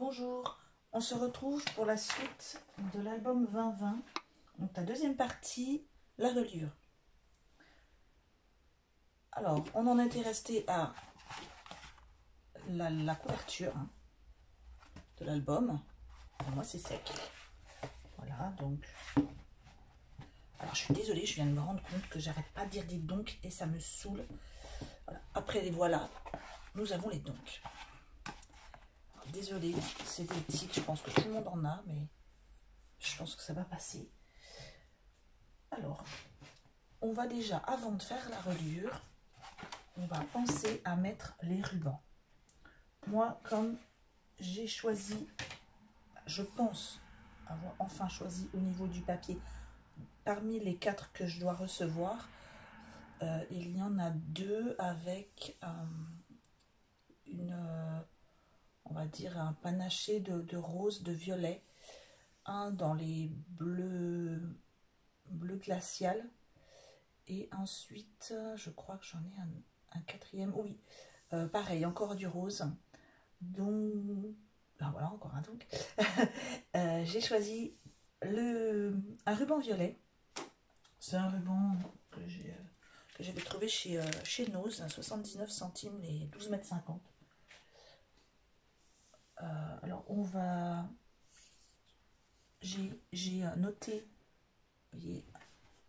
Rebonjour, on se retrouve pour la suite de l'album 2020, donc la deuxième partie, la reliure. Alors, on en était resté à la couverture de l'album. Pour moi, c'est sec. Voilà, donc... Alors, je suis désolée, je viens de me rendre compte que j'arrête pas de dire des donc et ça me saoule. Voilà. Après les voilà, nous avons les donc. Désolée, c'est des tics, je pense que tout le monde en a, mais je pense que ça va passer. Alors, on va déjà, avant de faire la reliure, on va penser à mettre les rubans. Moi, comme j'ai choisi, je pense avoir enfin choisi au niveau du papier, parmi les 4 que je dois recevoir, il y en a 2 avec on va dire un panaché de rose, de violet, un dans les bleu glacial, et ensuite je crois que j'en ai un 4e, oui, pareil, encore du rose, dont voilà, encore un donc. J'ai choisi un ruban violet. C'est un ruban que j'avais trouvé chez Nose, 79 centimes les 12,50 m. Alors on va, j'ai noté, vous voyez,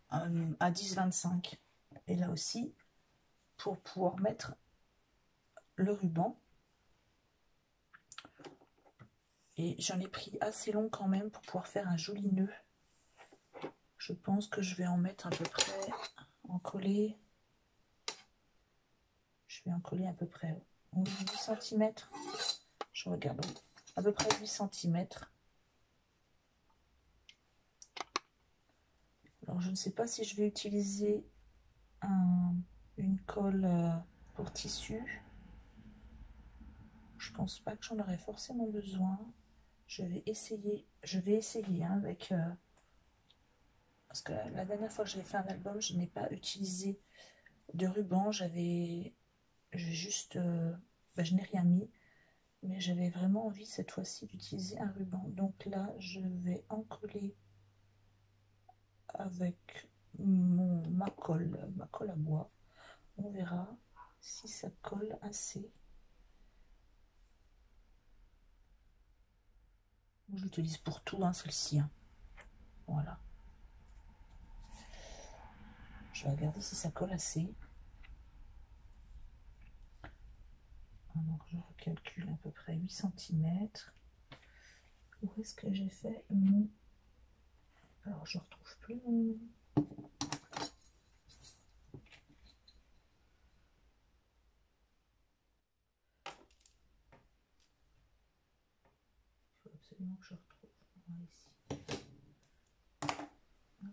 à 10,25, et là aussi pour pouvoir mettre le ruban, et j'en ai pris assez long quand même pour pouvoir faire un joli nœud. Je pense que je vais en mettre à peu près, en coller, je vais en coller à peu près 8 cm, je regarde, à peu près 8 cm. Alors je ne sais pas si je vais utiliser une colle pour tissu. Je pense pas que j'en aurai forcément besoin. Je vais essayer avec parce que la dernière fois que j'ai fait un album, je n'ai pas utilisé de ruban. J'ai juste je n'ai rien mis, mais j'avais vraiment envie cette fois-ci d'utiliser un ruban. Donc là, je vais en coller avec ma colle à bois. On verra si ça colle assez. Je l'utilise pour tout, celle-ci. Voilà. Je vais regarder si ça colle assez. Alors, je recalcule à peu près 8 cm. Où est-ce que j'ai fait mon... Alors, je ne retrouve plus mon... Il faut absolument que je retrouve. Voilà, ici. Hop.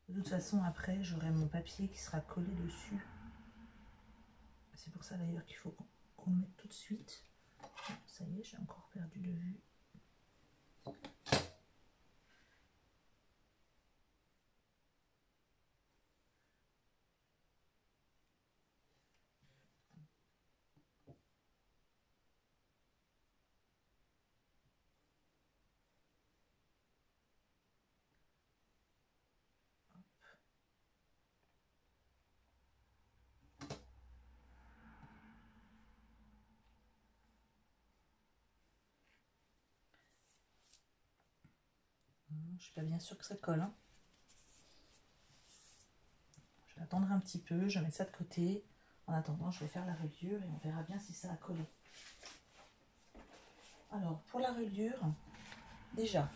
De toute façon, après, j'aurai mon papier qui sera collé dessus. C'est pour ça d'ailleurs qu'il faut qu'on le mette tout de suite. Ça y est, j'ai encore perdu de vue. Je suis pas bien sûre que ça colle. Je vais attendre un petit peu, je vais mettre ça de côté. En attendant, je vais faire la reliure et on verra bien si ça a collé. Alors, pour la reliure, déjà,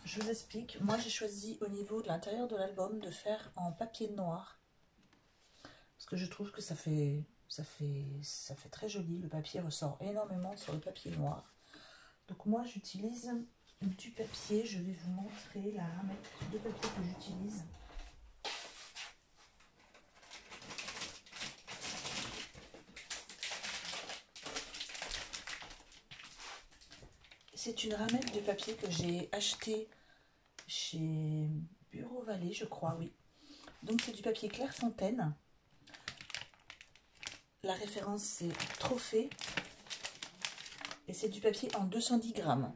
je vous explique. Moi, j'ai choisi au niveau de l'intérieur de l'album de faire en papier noir. Parce que je trouve que ça fait très joli. Le papier ressort énormément sur le papier noir. Donc moi, j'utilise du papier. Je vais vous montrer la ramette de papier que j'utilise. C'est une ramette de papier que j'ai achetée chez Bureau Vallée, je crois, oui. Donc c'est du papier Clairefontaine. la référence c'est Trophée. Et c'est du papier en 210 grammes.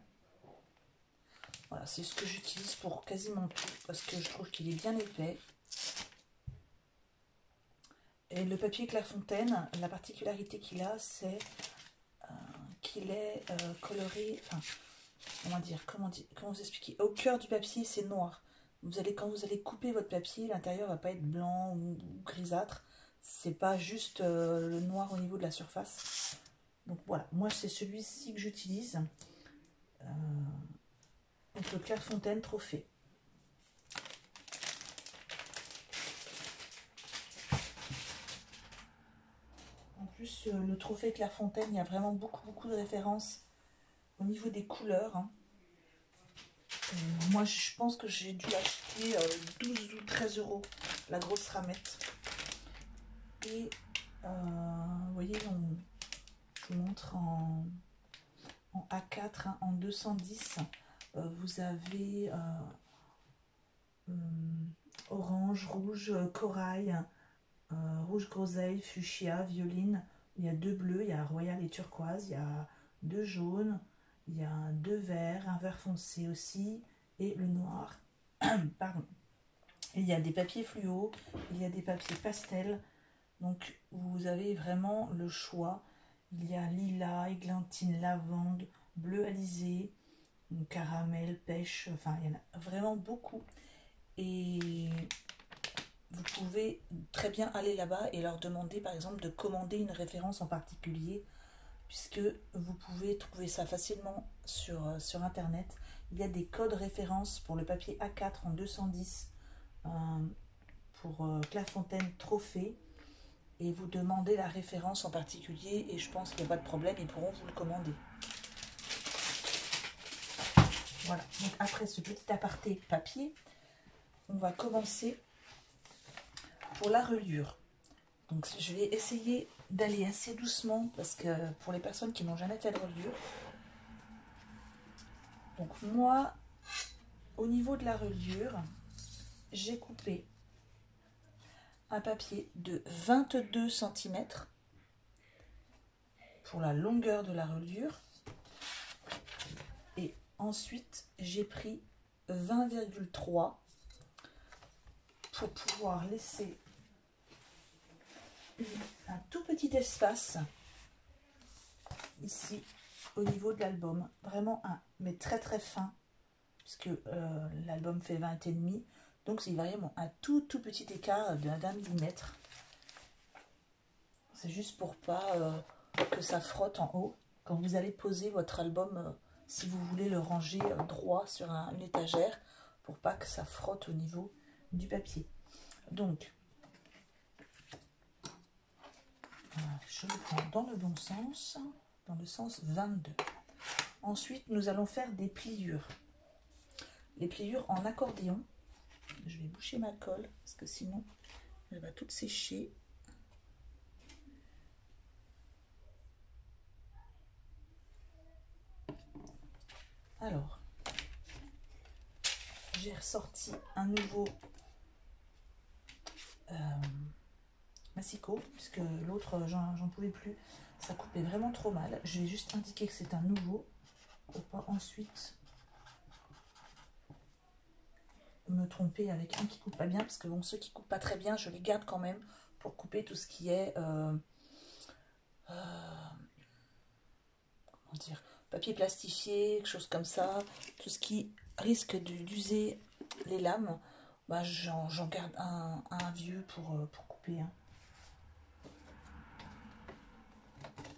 Voilà, c'est ce que j'utilise pour quasiment tout, parce que je trouve qu'il est bien épais. Et le papier Clairefontaine, la particularité qu'il a, c'est qu'il est coloré, enfin, comment vous expliquer? Au cœur du papier, c'est noir. Quand vous allez couper votre papier, l'intérieur va pas être blanc ou grisâtre. C'est pas juste le noir au niveau de la surface. Donc voilà, moi c'est celui-ci que j'utilise. Donc le Clairefontaine Trophée. En plus, le Trophée Clairefontaine, il y a vraiment beaucoup de références au niveau des couleurs. Hein. Moi, je pense que j'ai dû acheter 12 ou 13 € la grosse ramette. Et vous voyez, je vous montre en A4, hein, en 210. Vous avez orange, rouge, corail, rouge groseille, fuchsia, violine. Il y a 2 bleus, il y a royal et turquoise, il y a 2 jaunes, il y a 2 verts, un vert foncé aussi, et le noir. Pardon. Et il y a des papiers fluo, il y a des papiers pastels. Donc vous avez vraiment le choix. Il y a lilas, églantine, lavande, bleu alizé, caramel, pêche, enfin il y en a vraiment beaucoup. Et vous pouvez très bien aller là-bas et leur demander par exemple de commander une référence en particulier, puisque vous pouvez trouver ça facilement sur internet. Il y a des codes références pour le papier A4 en 210 pour Clairefontaine Trophée, et vous demandez la référence en particulier et je pense qu'il n'y a pas de problème, ils pourront vous le commander. Voilà, donc après ce petit aparté papier, on va commencer pour la reliure. Donc je vais essayer d'aller assez doucement parce que pour les personnes qui n'ont jamais fait de reliure. Donc moi, au niveau de la reliure, j'ai coupé un papier de 22 cm pour la longueur de la reliure. Et ensuite, j'ai pris 20,3 pour pouvoir laisser un tout petit espace ici au niveau de l'album. Vraiment mais très fin, puisque l'album fait 20,5. Donc c'est vraiment un tout petit écart d'un millimètre. C'est juste pour pas que ça frotte en haut quand vous allez poser votre album, si vous voulez le ranger droit sur une étagère, pour pas que ça frotte au niveau du papier. Donc je le prends dans le bon sens, dans le sens 22. Ensuite nous allons faire des pliures. Les pliures en accordéon. Je vais boucher ma colle parce que sinon elle va toute sécher. Alors, j'ai ressorti un nouveau massicot, puisque l'autre, j'en pouvais plus. Ça coupait vraiment trop mal. Je vais juste indiquer que c'est un nouveau, pour pas ensuite me tromper avec un qui coupe pas bien, parce que bon, ceux qui coupent pas très bien, je les garde quand même pour couper tout ce qui est comment dire, papier plastifié, quelque chose comme ça, tout ce qui risque d'user les lames, bah, j'en garde un vieux pour couper. Hein.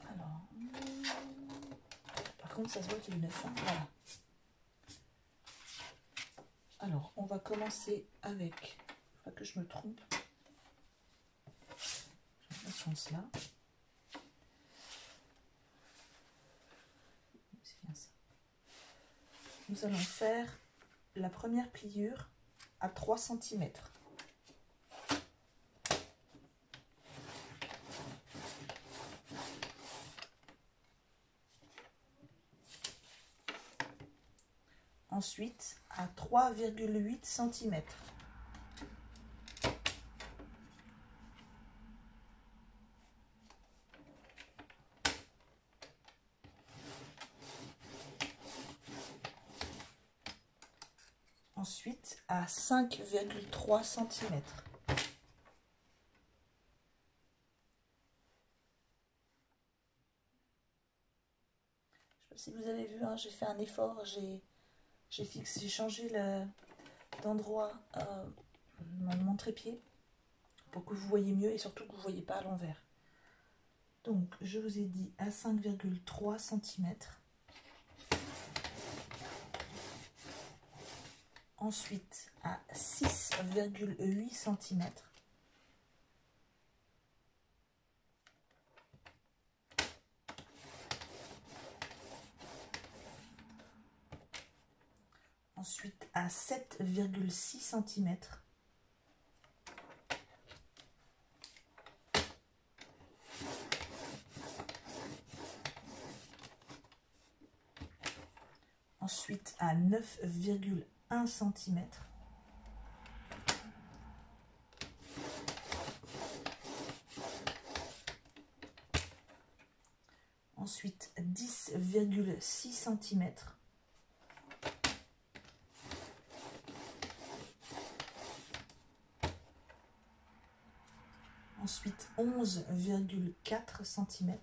Alors, par contre, ça se voit qu'il est neuf. Hein. Voilà. Alors, on va commencer avec, pas que je me trompe, j'ai la chance là. C'est bien ça. Nous allons faire la première pliure à 3 cm. Ensuite, à 3,8 cm. ensuite à 5,3 cm. Si vous avez vu, hein, j'ai fait un effort, j'ai changé d'endroit mon trépied pour que vous voyez mieux et surtout que vous ne voyez pas à l'envers. Donc je vous ai dit à 5,3 cm. Ensuite à 6,8 cm. Ensuite à 7,6 cm. Ensuite à 9,1 cm. Ensuite 10,6 cm. Ensuite 11,4 cm.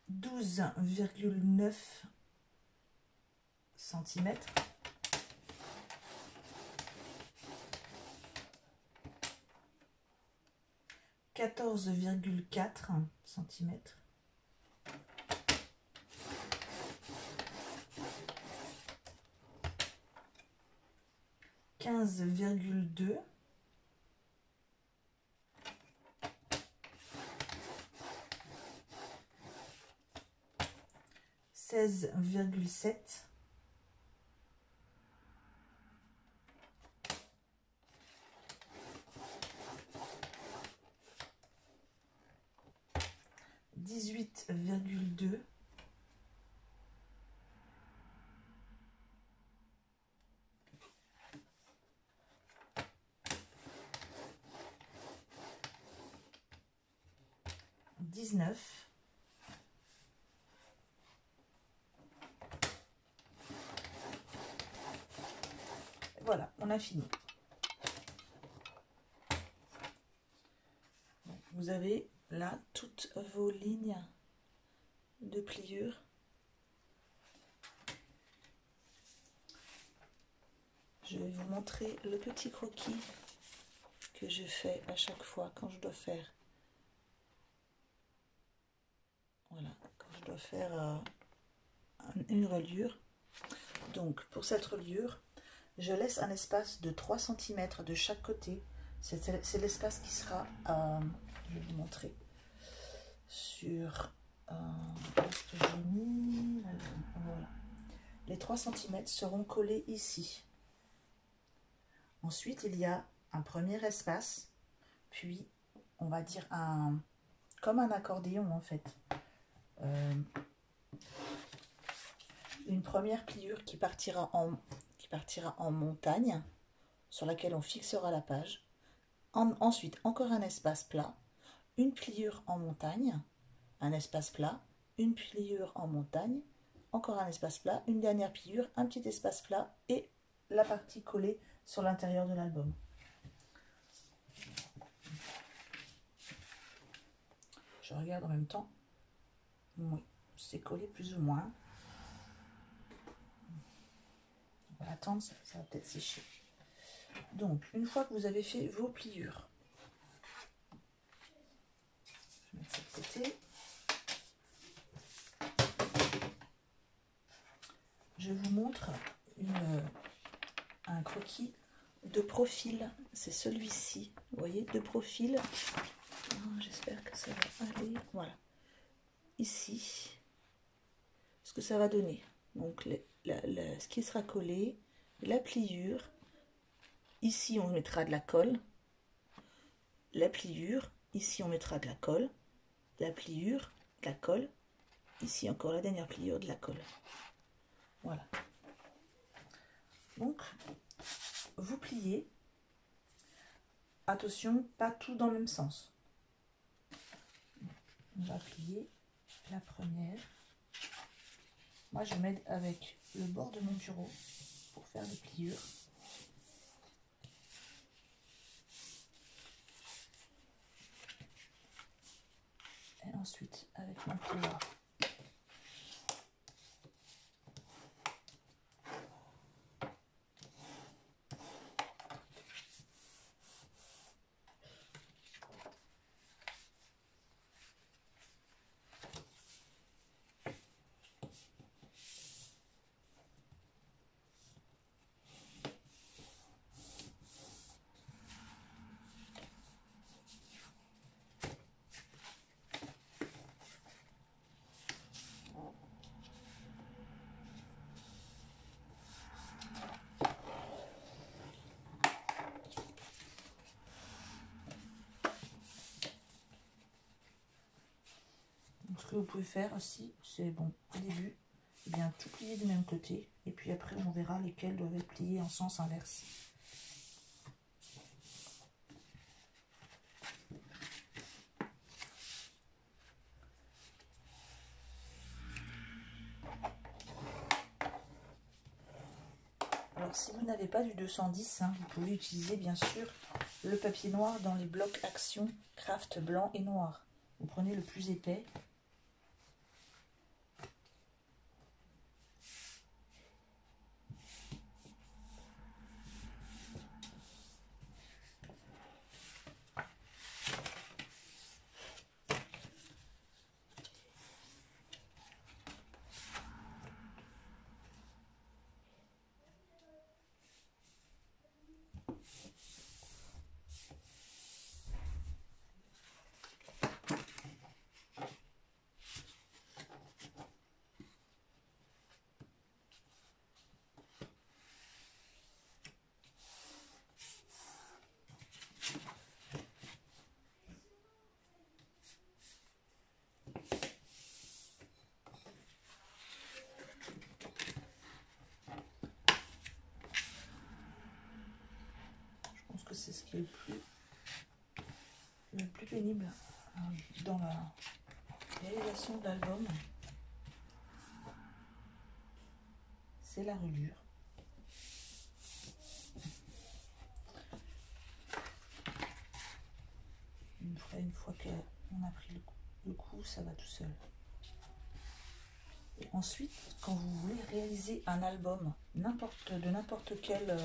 « 12,9 cm. « 14,4 cm. « 15,2 cm. 16,7 18,2 19 Voilà, on a fini. Vous avez là toutes vos lignes de pliure. Je vais vous montrer le petit croquis que je fais à chaque fois quand je dois faire. Voilà, quand je dois faire une reliure. Donc pour cette reliure, je laisse un espace de 3 cm de chaque côté. C'est l'espace qui sera, je vais vous montrer, sur ce que j'ai mis. Voilà. Les 3 cm seront collés ici. Ensuite, il y a un premier espace, puis on va dire comme un accordéon en fait. Une première pliure qui partira en montagne, sur laquelle on fixera la page. Ensuite, encore un espace plat, une pliure en montagne, un espace plat, une pliure en montagne, encore un espace plat, une dernière pliure, un petit espace plat et la partie collée sur l'intérieur de l'album. Je regarde en même temps. Oui, c'est collé plus ou moins. On va attendre, ça va peut-être sécher. Donc, une fois que vous avez fait vos pliures, je vais mettre ça de côté. Je vous montre un croquis de profil. C'est celui-ci, vous voyez, de profil. Oh, j'espère que ça va aller. Voilà. Ici, ce que ça va donner. Donc, ce qui sera collé, la pliure. Ici, on mettra de la colle. La pliure. Ici, on mettra de la colle. La pliure, de la colle. Ici, encore la dernière pliure, de la colle. Voilà. Donc, vous pliez. Attention, pas tout dans le même sens. On va plier la première. Moi, je m'aide avec le bord de mon bureau pour faire les pliures. Et ensuite, avec mon plieur. Ce que vous pouvez faire aussi, c'est bon, au début, eh bien, tout plier du même côté, et puis après on verra lesquels doivent être pliés en sens inverse. Alors si vous n'avez pas du 210, hein, vous pouvez utiliser bien sûr le papier noir dans les blocs Action Craft blanc et noir. Vous prenez le plus épais. Que c'est ce qui est le plus pénible dans la réalisation de l'album, c'est la reliure. Une fois qu'on a pris le coup, ça va tout seul. Et ensuite, quand vous voulez réaliser un album de n'importe quelle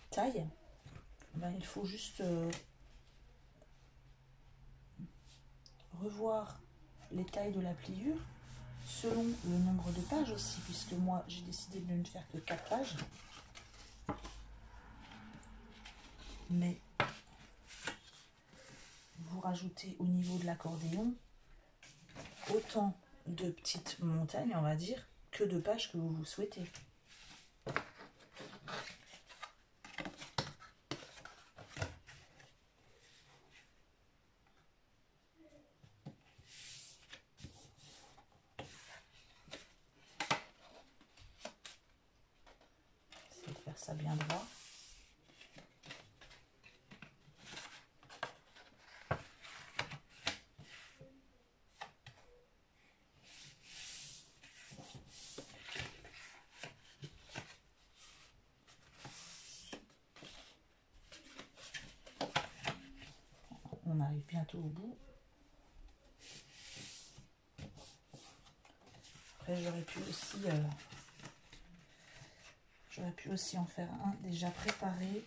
taille, ben, il faut juste revoir les tailles de la pliure selon le nombre de pages aussi, puisque moi j'ai décidé de ne faire que 4 pages. Mais vous rajoutez au niveau de l'accordéon autant de petites montagnes, on va dire, que de pages que vous souhaitez. Essayez de faire ça bien droit. On arrive bientôt au bout. Après, j'aurais pu aussi en faire un déjà préparé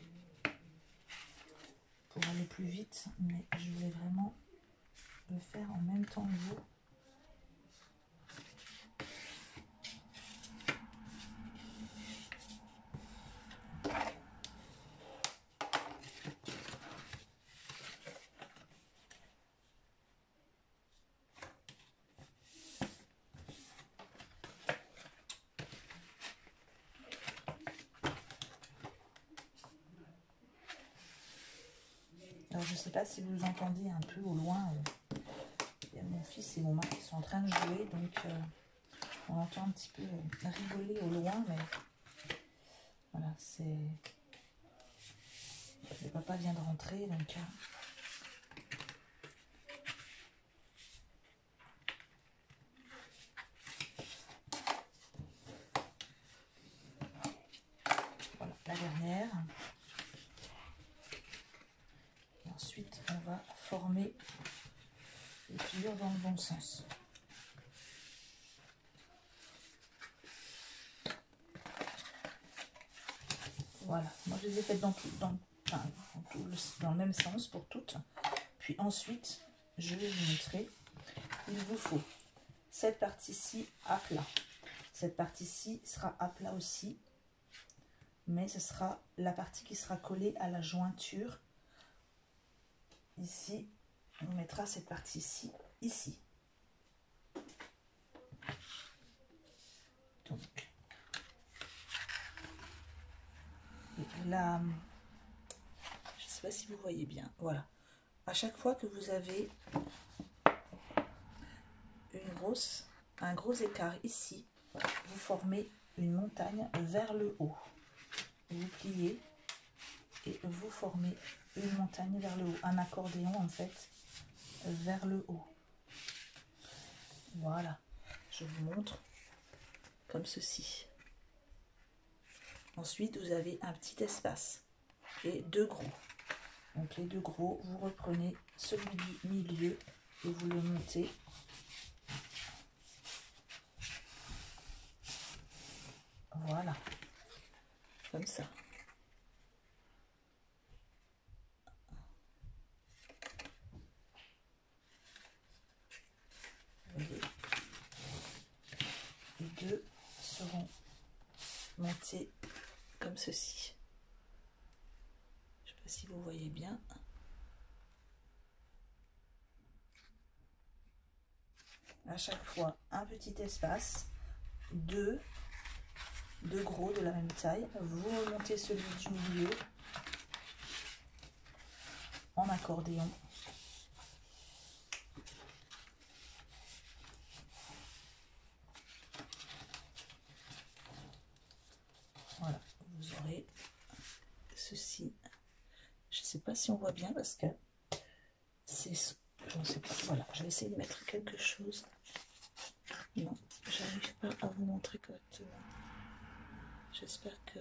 pour aller plus vite, mais je voulais vraiment le faire en même temps que vous. Alors je ne sais pas si vous entendez un peu au loin, il y a mon fils et mon mari qui sont en train de jouer, donc on entend un petit peu rigoler au loin, mais voilà, le papa vient de rentrer, donc la dernière. Et ensuite, on va former les pliures dans le bon sens. Voilà, moi je les ai faites dans le même sens pour toutes. Puis ensuite, je vais vous montrer, il vous faut cette partie-ci à plat. Cette partie-ci sera à plat aussi, mais ce sera la partie qui sera collée à la jointure. Ici, on mettra cette partie-ci ici. Donc, là, je ne sais pas si vous voyez bien, voilà. À chaque fois que vous avez un gros écart ici, vous formez une montagne vers le haut. Vous pliez et vous formez une montagne vers le haut. Un accordéon en fait vers le haut. Voilà, je vous montre comme ceci. Ensuite, vous avez un petit espace et deux gros. Donc les deux gros, vous reprenez celui du milieu et vous le montez. Voilà, comme ça. Vous voyez, les deux seront montés comme ceci. Je ne sais pas si vous voyez bien. À chaque fois, un petit espace, deux gros de la même taille. Vous remontez celui du milieu en accordéon. Voilà, vous aurez ceci. Je ne sais pas si on voit bien parce que c'est... Je ne sais pas. Voilà, je vais essayer de mettre quelque chose. Non, j'arrive pas à vous montrer correctement. J'espère que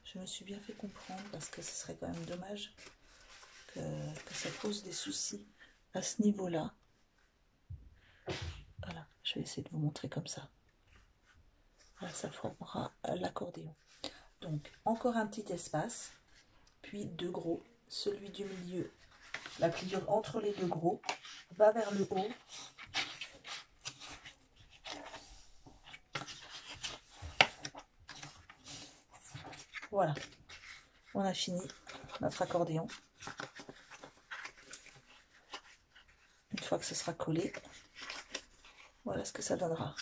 je me suis bien fait comprendre parce que ce serait quand même dommage que ça pose des soucis à ce niveau-là. Voilà, je vais essayer de vous montrer comme ça. Voilà, ça formera l'accordéon. Donc, encore un petit espace, puis deux gros. Celui du milieu, la pliure entre les deux gros, va vers le haut. Voilà, on a fini notre accordéon. Une fois que ce sera collé, voilà ce que ça donnera.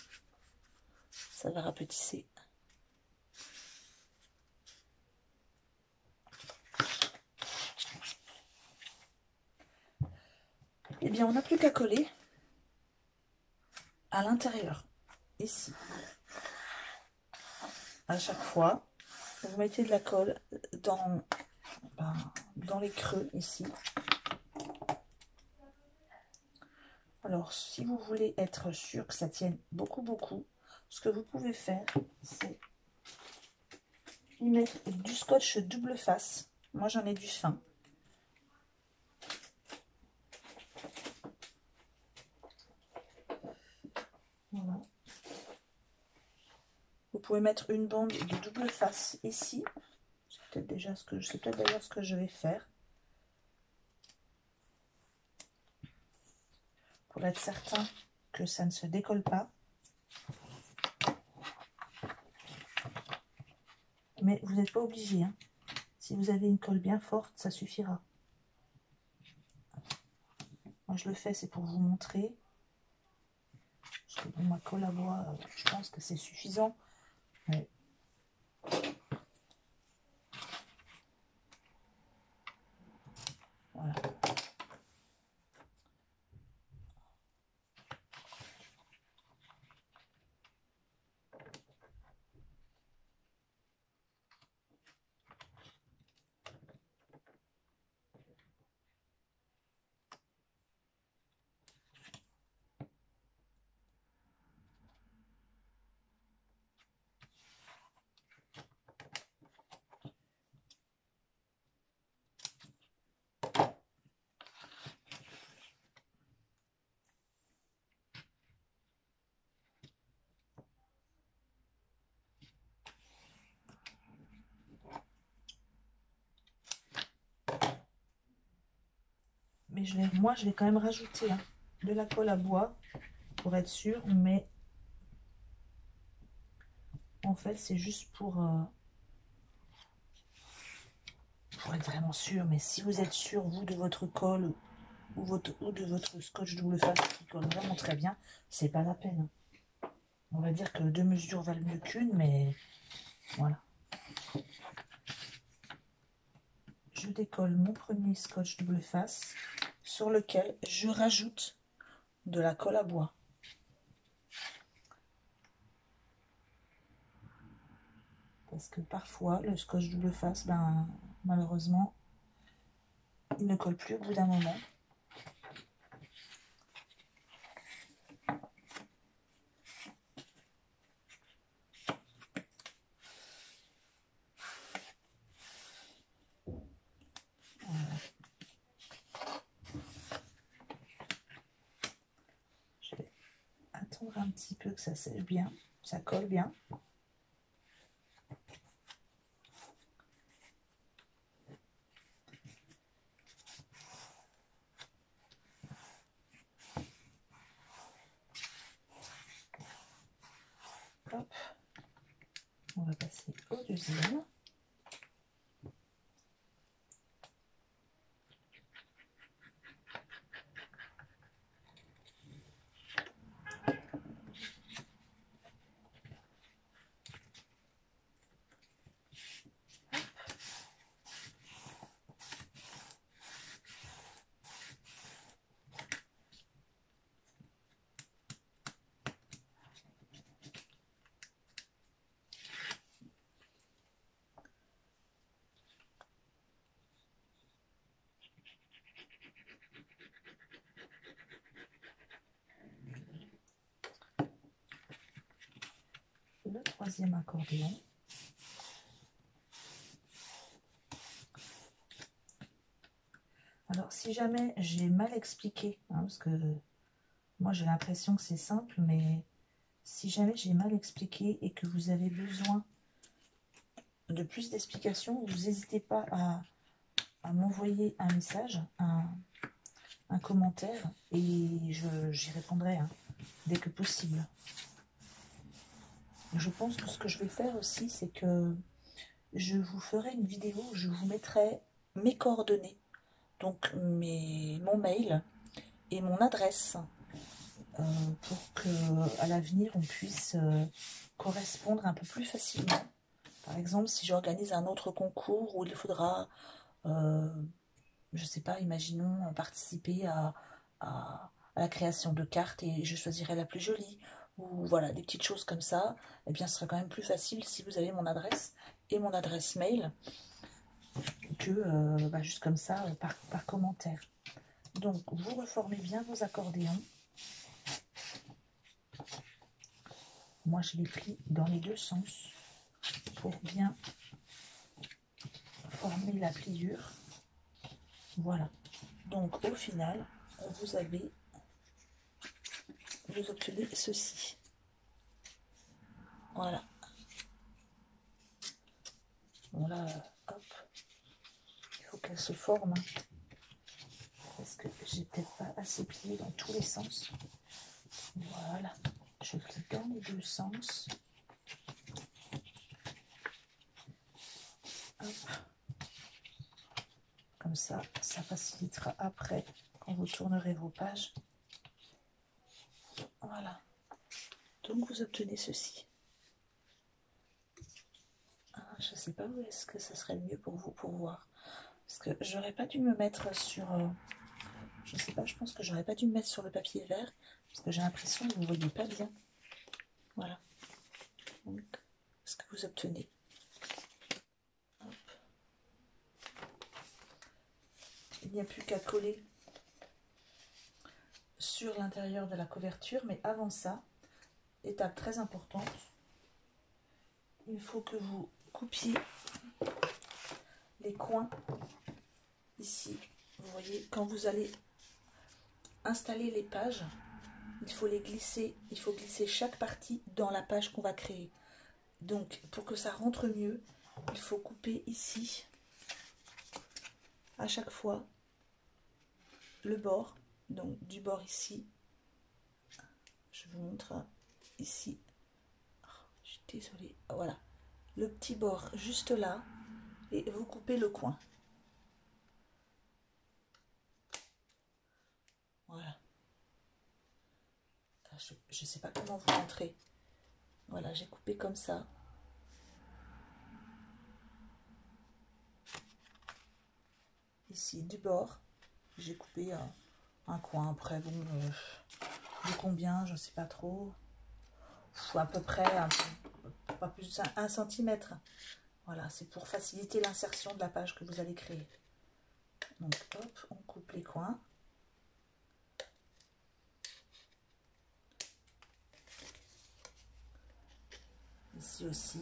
Ça va rapetisser. Eh bien, on n'a plus qu'à coller à l'intérieur, ici. À chaque fois, vous mettez de la colle dans les creux, ici. Alors, si vous voulez être sûr que ça tienne beaucoup, ce que vous pouvez faire, c'est y mettre du scotch double face. Moi, j'en ai du fin. Voilà. Vous pouvez mettre une bande de double face ici. C'est peut-être déjà d'ailleurs ce que je vais faire. Pour être certain que ça ne se décolle pas. Mais vous n'êtes pas obligé. Hein. Si vous avez une colle bien forte, ça suffira. Moi, je le fais, c'est pour vous montrer. Parce que bon, ma colle à bois, je pense que c'est suffisant. Mais... Voilà. mais moi je vais quand même rajouter de la colle à bois pour être sûr, mais en fait c'est juste pour être vraiment sûr. Mais si vous êtes sûr, vous, de votre colle ou de votre scotch double face qui colle vraiment très bien, c'est pas la peine. On va dire que 2 mesures valent mieux qu'une, mais voilà. Je décolle mon premier scotch double face sur lequel je rajoute de la colle à bois. Parce que parfois, le scotch double face, ben, malheureusement, il ne colle plus au bout d'un moment. Voilà. Je vais attendre un petit peu que ça sèche bien, ça colle bien. Hop. On va passer au deuxième. Le troisième accordéon. Alors, si jamais j'ai mal expliqué, parce que moi j'ai l'impression que c'est simple, mais si jamais j'ai mal expliqué et que vous avez besoin de plus d'explications, vous n'hésitez pas à m'envoyer un message, un commentaire, et j'y répondrai dès que possible. Je pense que ce que je vais faire aussi, c'est que je vous ferai une vidéo où je vous mettrai mes coordonnées, donc mon mail et mon adresse, pour que à l'avenir on puisse correspondre un peu plus facilement. Par exemple, si j'organise un autre concours où il faudra, je sais pas, imaginons participer à la création de cartes et je choisirai la plus jolie, ou voilà, des petites choses comme ça, eh bien ce sera quand même plus facile si vous avez mon adresse et mon adresse mail que juste comme ça, par commentaire. Donc, vous reformez bien vos accordéons. Moi, je l'ai pris dans les deux sens pour bien former la pliure. Voilà. Donc, au final, vous obtenez ceci. Voilà. Bon, là, hop. Il faut qu'elle se forme. Parce que j'ai peut-être pas assez plié dans tous les sens. Voilà. Je plie dans les deux sens. Hop. Comme ça, ça facilitera après quand vous tournerez vos pages. Voilà. Donc vous obtenez ceci. Je ne sais pas où est-ce que ça serait le mieux pour vous pour voir. Parce que j'aurais pas dû me mettre sur... je sais pas, je pense que j'aurais pas dû me mettre sur le papier vert. Parce que j'ai l'impression que vous ne voyez pas bien. Voilà. Donc, ce que vous obtenez. Hop. Il n'y a plus qu'à coller sur l'intérieur de la couverture. Mais avant ça, étape très importante, il faut que vous coupiez les coins ici. Vous voyez, quand vous allez installer les pages, il faut glisser chaque partie dans la page qu'on va créer. Donc, pour que ça rentre mieux, il faut couper ici, à chaque fois, le bord, donc du bord ici, je vous montre ici, oh, je suis désolée, voilà, le petit bord juste là, et vous coupez le coin. Voilà. Je ne sais pas comment vous montrer. Voilà, j'ai coupé comme ça. Ici, du bord, j'ai coupé un coin. Après, bon, de combien, je ne sais pas trop. À peu près, pas plus d'1 centimètre. Voilà, c'est pour faciliter l'insertion de la page que vous allez créer. Donc, hop, on coupe les coins. Ici aussi.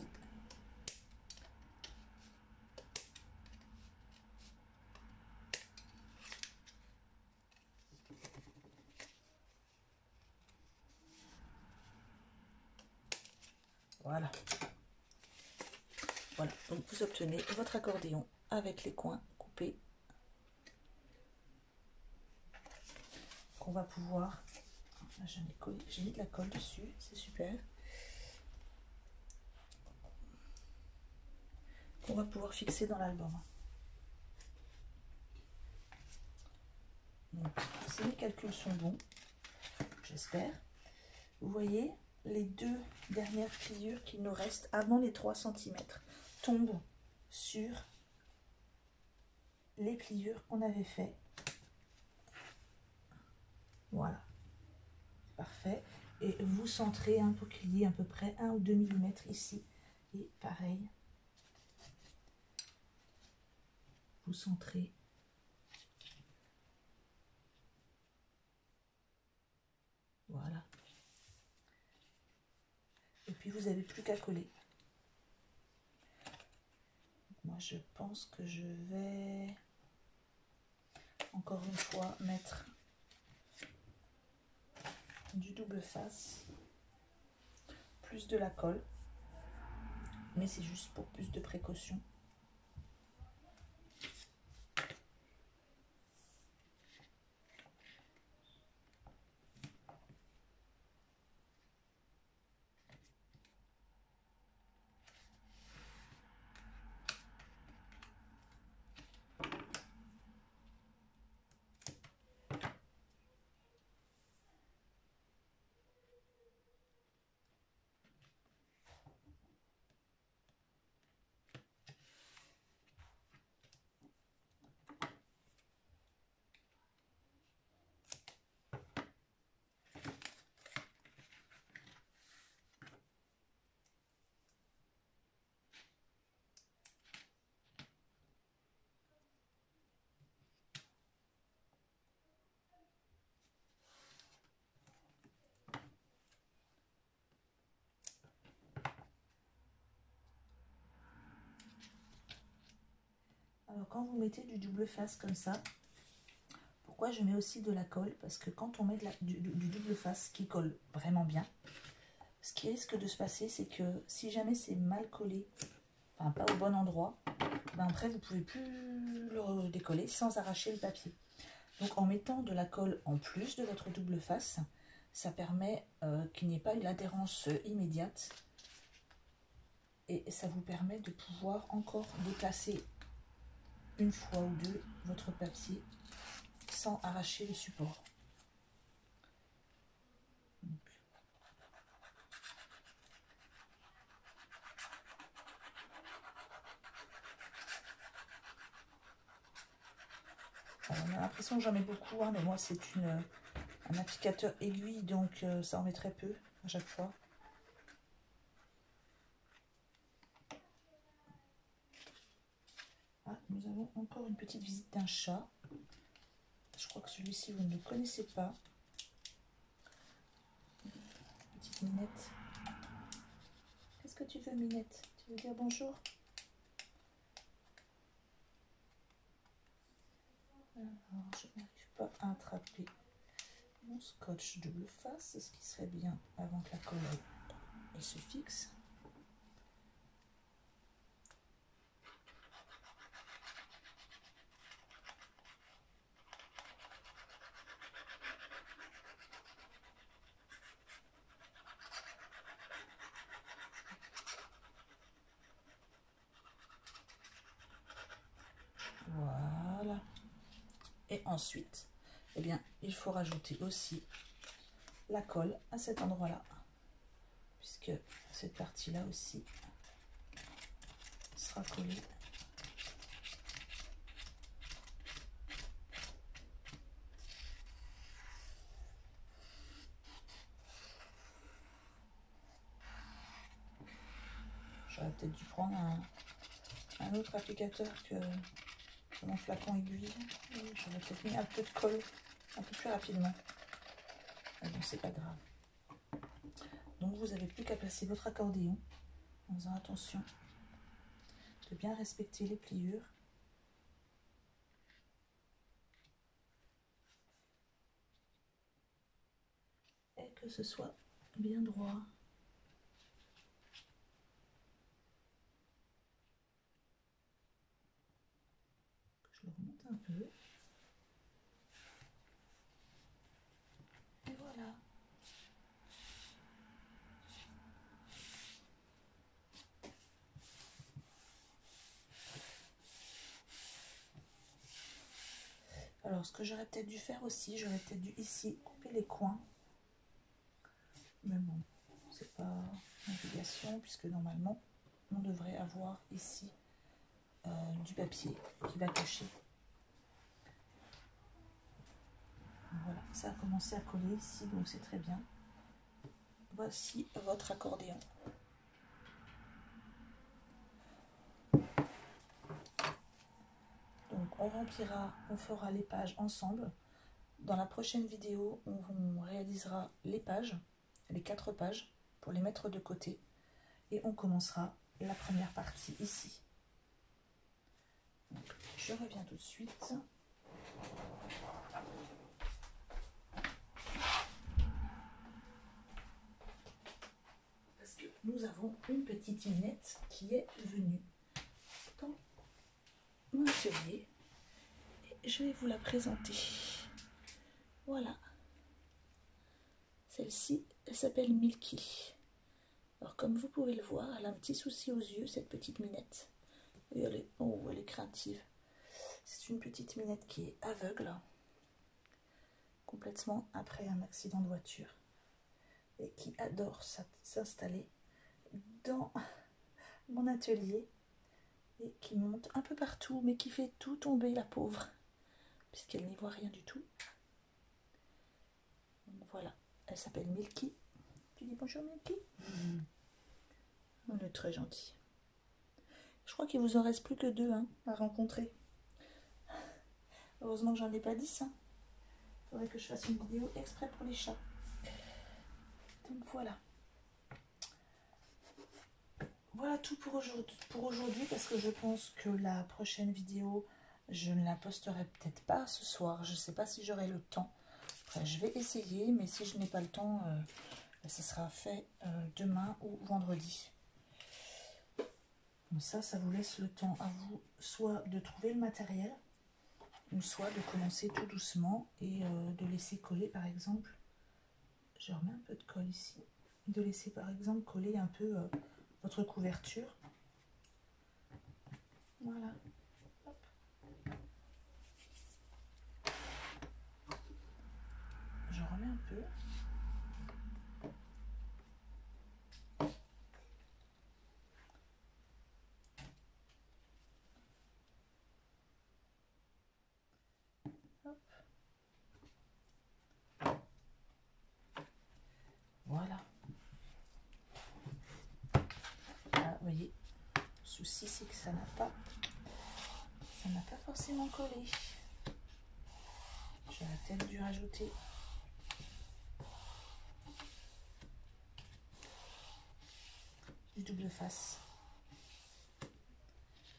Voilà. Voilà, donc vous obtenez votre accordéon avec les coins coupés. Qu'on va pouvoir... J'ai mis de la colle dessus, c'est super. Qu'on va pouvoir fixer dans l'album. Donc, si les calculs sont bons, j'espère. Vous voyez, les 2 dernières pliures qui nous restent avant les 3 cm tombent sur les pliures qu'on avait fait. Voilà, parfait. Et vous centrez pour qu'il y ait à peu près 1 ou 2 mm ici. Et pareil, vous centrez. Voilà. Et puis vous n'avez plus qu'à coller. Moi je pense que je vais encore une fois mettre du double face, plus de la colle, mais c'est juste pour plus de précaution. Alors quand vous mettez du double face comme ça, pourquoi je mets aussi de la colle? Parce que quand on met du double face qui colle vraiment bien, ce qui risque de se passer, c'est que si jamais c'est mal collé, enfin pas au bon endroit, ben après vous ne pouvez plus le décoller sans arracher le papier. Donc en mettant de la colle en plus de votre double face, ça permet qu'il n'y ait pas une adhérence immédiate et ça vous permet de pouvoir encore déplacer une fois ou deux votre papier sans arracher le support. Donc, on a l'impression que j'en mets beaucoup, hein, mais moi c'est un applicateur aiguille, donc ça en met très peu à chaque fois. Ah, nous avons encore une petite visite d'un chat. Je crois que celui-ci, vous ne le connaissez pas. Petite Minette. Qu'est-ce que tu veux, Minette? Tu veux dire bonjour? Alors, je n'arrive pas à attraper mon scotch double face, ce qui serait bien avant que la colle elle se fixe. Et ensuite, eh bien, il faut rajouter aussi la colle à cet endroit-là, puisque cette partie-là aussi sera collée. J'aurais peut-être dû prendre un autre applicateur que mon flacon aiguille. J'aurais peut-être mis un peu de colle un peu plus rapidement. Mais bon, c'est pas grave. Donc vous n'avez plus qu'à placer votre accordéon en faisant attention de bien respecter les pliures. Et que ce soit bien droit. Je le remonte un peu. Et voilà. Alors, ce que j'aurais peut-être dû faire aussi, j'aurais peut-être dû ici couper les coins. Mais bon, c'est pas une obligation, puisque normalement, on devrait avoir ici du papier qui va cacher. Voilà, ça a commencé à coller ici, donc c'est très bien. Voici votre accordéon. Donc on remplira, on fera les pages ensemble. Dans la prochaine vidéo, on réalisera les pages, les 4 pages, pour les mettre de côté. Et on commencera la première partie ici. Donc, je reviens tout de suite. Parce que nous avons une petite minette qui est venue dans mon atelier. Et je vais vous la présenter. Voilà. Celle-ci, elle s'appelle Milky. Alors comme vous pouvez le voir, elle a un petit souci aux yeux, cette petite minette. Et elle est craintive. C'est une petite minette qui est aveugle, complètement après un accident de voiture. Et qui adore s'installer dans mon atelier. Et qui monte un peu partout, mais qui fait tout tomber, la pauvre. Puisqu'elle n'y voit rien du tout. Donc voilà, elle s'appelle Milky. Tu dis bonjour Milky? On est très gentil. Je crois qu'il vous en reste plus que 2 à rencontrer. Heureusement que j'en ai pas 10. Il faudrait que je fasse une vidéo exprès pour les chats. Donc voilà. Voilà tout pour aujourd'hui, parce que je pense que la prochaine vidéo, je ne la posterai peut-être pas ce soir. Je ne sais pas si j'aurai le temps. Après, je vais essayer, mais si je n'ai pas le temps, ça sera fait demain ou vendredi. Comme ça vous laisse le temps à vous, soit de trouver le matériel, ou soit de commencer tout doucement et de laisser coller, par exemple, je remets un peu de colle ici, de laisser par exemple coller un peu votre couverture. Voilà. Hop. Je remets un peu. Hop. Voilà. Ah, vous voyez, le souci c'est que ça n'a pas forcément collé. J'aurais peut-être dû rajouter du double face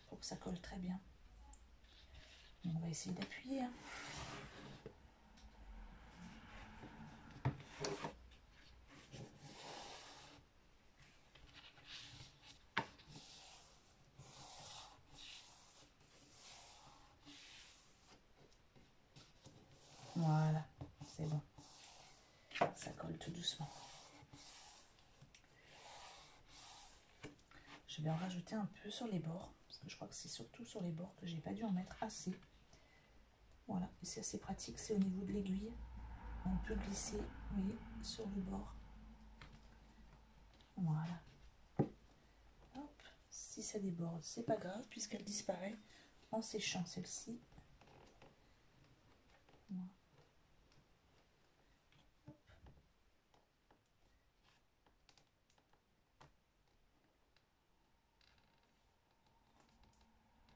pour que ça colle très bien. On va essayer d'appuyer. Voilà, c'est bon. Ça colle tout doucement. Je vais en rajouter un peu sur les bords, parce que je crois que c'est surtout sur les bords que j'ai pas dû en mettre assez. Voilà, et c'est assez pratique, c'est au niveau de l'aiguille. On peut glisser, vous voyez, sur le bord. Voilà. Hop. Si ça déborde, c'est pas grave, puisqu'elle disparaît en séchant celle-ci. Voilà.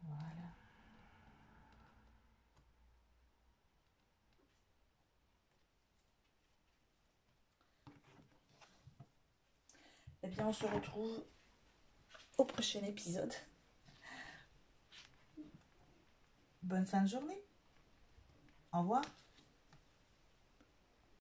Voilà. Eh bien, on se retrouve au prochain épisode. Bonne fin de journée. Au revoir.